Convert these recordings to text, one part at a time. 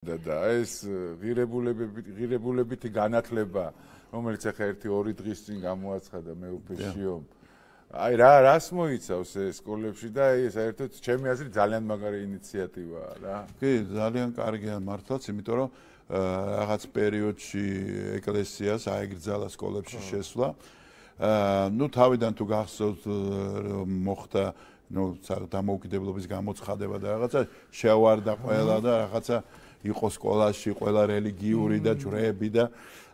და ეს ღირებულებითი განათლება, რომელიც ახლა 1-2 დღის წინ გამოაცხადა მეუფეშიომ. აი რას მოიცავს ეს სკოლებში და ეს საერთოდ ჩემი აზრით ძალიან მაგარი ინიციატივაა რა. კი, ძალიან კარგია მართლაც, იმიტომ რომ რაღაც პერიოდში ეკლესიას აეგრძალა სკოლებში შესვლა. ნუ თავიდან თუ გახსოვთ მოხდა დამოუკიდებლობის გამოცხადება და რაღაცა შევარდა ყველა და რაღაცა იყო სკოლაში ყველა რელიგიური და ჯვრები და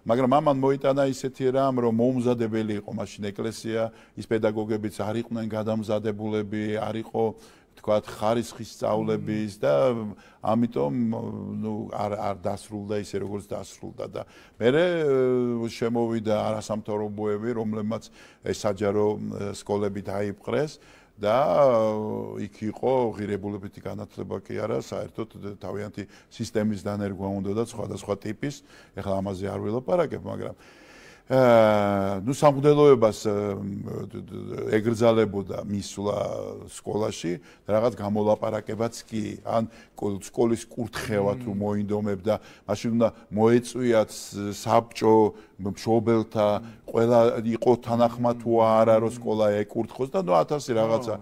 მაგრამ ამან მოიტანა ისეთი რამ რომ მოუმზადებელი იყო მაშინ ეკლესია ის პედაგოგებიც არ იყვნენ გადამზადებულები არ იყო თქვათ ხარისხის სწავლების და ამიტომ ნუ არ დასრულდა ისე როგორც დასრულდა და მერე შემოვიდა არასამთავრობოები რომლებმაც ეს საჯარო სკოლები დაიპყრეს და იქ იყო ღირებულებითი განათლება კი არა საერთოდ თავიანთი სისტემის დანერგვა უნდა და სხვადასხვა ტიპის ეხლა ამაზე არ ვილაპარაკებ მაგრამ ნუ სამღვდელოებას ეგრძალებოდა მისვლა სკოლაში რაღაც გამოლაპარაკებაც კი ან სკოლის კურთხევა თუ მოინდომებდა მაშინ უნდა მოეწვიათ საბჭო მშობელთა ყველა იყო თანახმა თუ არა რომ სკოლა ეკურთხოს და ნუ 1000 რაღაცა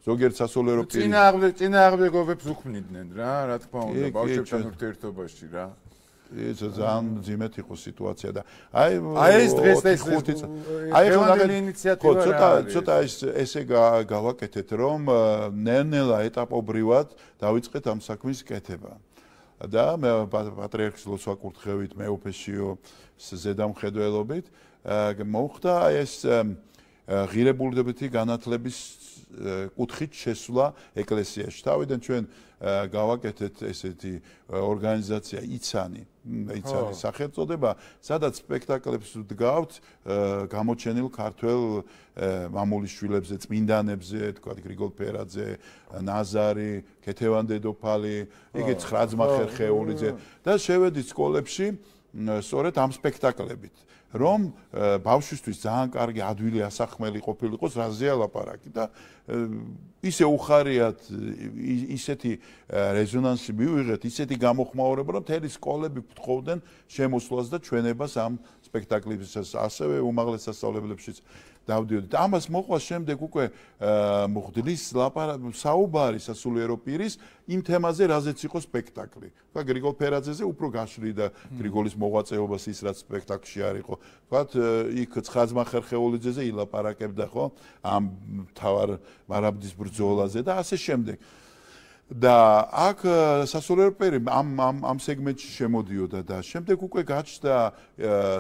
ზოგიერთ სასულიერო პირის წინააღმდეგობებს უქმნიდნენ რა თქმა უნდა ბავშვებთან ურთიერთობაში რა ეს ძალიან ძიმეთ იყო სიტუაცია და აი ეს დღეს აი ხელი ინიციატივა ცოტა ესე გავაკეთეთ რომ ნელ-ნელა ეტაპობრივად დავიწყეთ ამ საქმის კეთება და მე პატრიარქის ლოცვა-კურთხევით მეუფეშიო ზედამხედველობით მოხდა ეს ღირებულებითი განათლების კუთხით შესვლა ეკლესიაში თავიდან ჩვენ გავაკეთეთ ესეთი ორგანიზაცია იცანი სახელწოდება სადაც სპექტაკლებს ვდგავთ გამოჩენილ ქართველ მამულიშვილებზე წმინდანებზე თქვა გრიგოლ ფერაძე ნაზარი ქეთევან დედოფალი იგი 9 ძმა ხერხეულიძე და შევედით სკოლებში სწორედ ამ სპექტაკლებით რომ ბავშვისთვის ძალიან კარგი ადვილი ასახმელი ყოფილიყოს რაზეა ლაპარაკი და ისე უხარიათ ისეთი რეზონანსი მივიღეთ ისეთი გამოხმაურება რომ მთელი სკოლები ფთხოვდნენ შემოსვლას და ჩვენებას ამ სპექტაკლისას ასევე უმაღლეს სასწავლებლებშიც დავდიოდით ამას მოყვა შემდეგ უკვე მოხდლის საუბარი სასულიერო პირის იმ თემაზე რაზეც იყო სპექტაკლი თქვა გრიგოლ ფერაძეზე უფრო გაშლიდა გრიგოლის მოღვაწეობას ის რაც სპექტაკლში არ იყო თქვათ იქ 9 ძმა ხერხეულიძეზე ილაპარაკებდა ხო ამ თავარ მარაბდის ბრძოლაზე და ასე შემდეგ და აქ სასულიერო პირი ამ სეგმენტში შემოდიოდა და შემდეგ უკვე გაჩნდა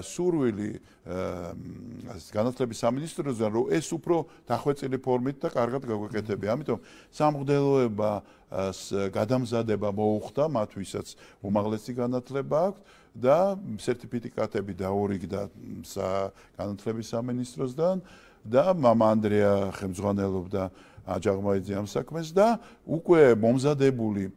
სურვილი განათლების სამინისტროსთან რომ ეს უფრო დახვეწილი ფორმით და კარგად გაგვეკეთებია ამიტომ სამღვდელოებას გადამზადება მოუხდა მათ ვისაც უმაღლესი განათლება აქვს და სერტიფიკატები დაურიგდა განათლების სამინისტროსთან და მამა ანდრია ხელმძღვანელობდა აჯაღმაიძე ამ საქმეს და უკვე მომზადებული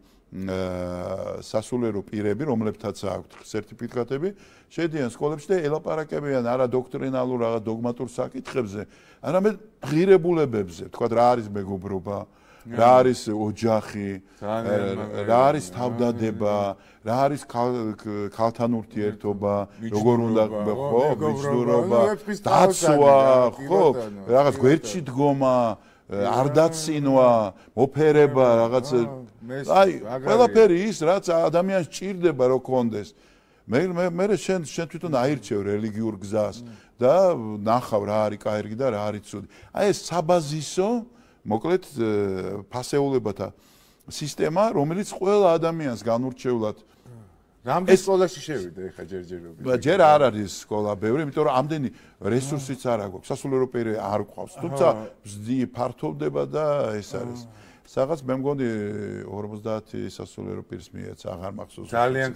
სასულიერო პირები, რომლებთაც აქვთ სერტიფიკატები, შედიან სკოლებში და ელაპარაკებიან არა დოქტრინალურ, რაღაც დოგმატურ საკითხებზე, არამედ ღირებულებებზე, თქვათ რა არის მეგობრობა, რა არის ოჯახი, რა არის თავდადება, რა არის ქალთან ურთიერთობა, როგორ უნდა ხო, ბიჭდურობა, დაცვა, ხო, რაღაც გვერდში დგომა არ დაცინვა, მოფერება, რაღაც აი, ყველაფერი ის, რაც ადამიანს ჭირდება რომ კონდეს. მე შენ თვითონ აირჩევ რელიგიურ გზას და ნახავ რა არის კარგი და რა არის ცუდი. აი ეს საბაზისო, მოკლედ ფასეულებათა სისტემა, რომელიც ყველა ადამიანს განურჩევლად რამდენი სკოლაში შევიდა ეხა ჯერჯერობით? ჯერ არ არის სკოლა ბევრი, იმიტომ რომ ამდენი რესურსიც არ აქვს. სასულიერო პირი არ გვყავს. თუმცა ფართოვდება და ეს არის. სადღაც მე მგონი 50 სასულიერო პირს მიეცა, აღარ მახსოვს. ძალიან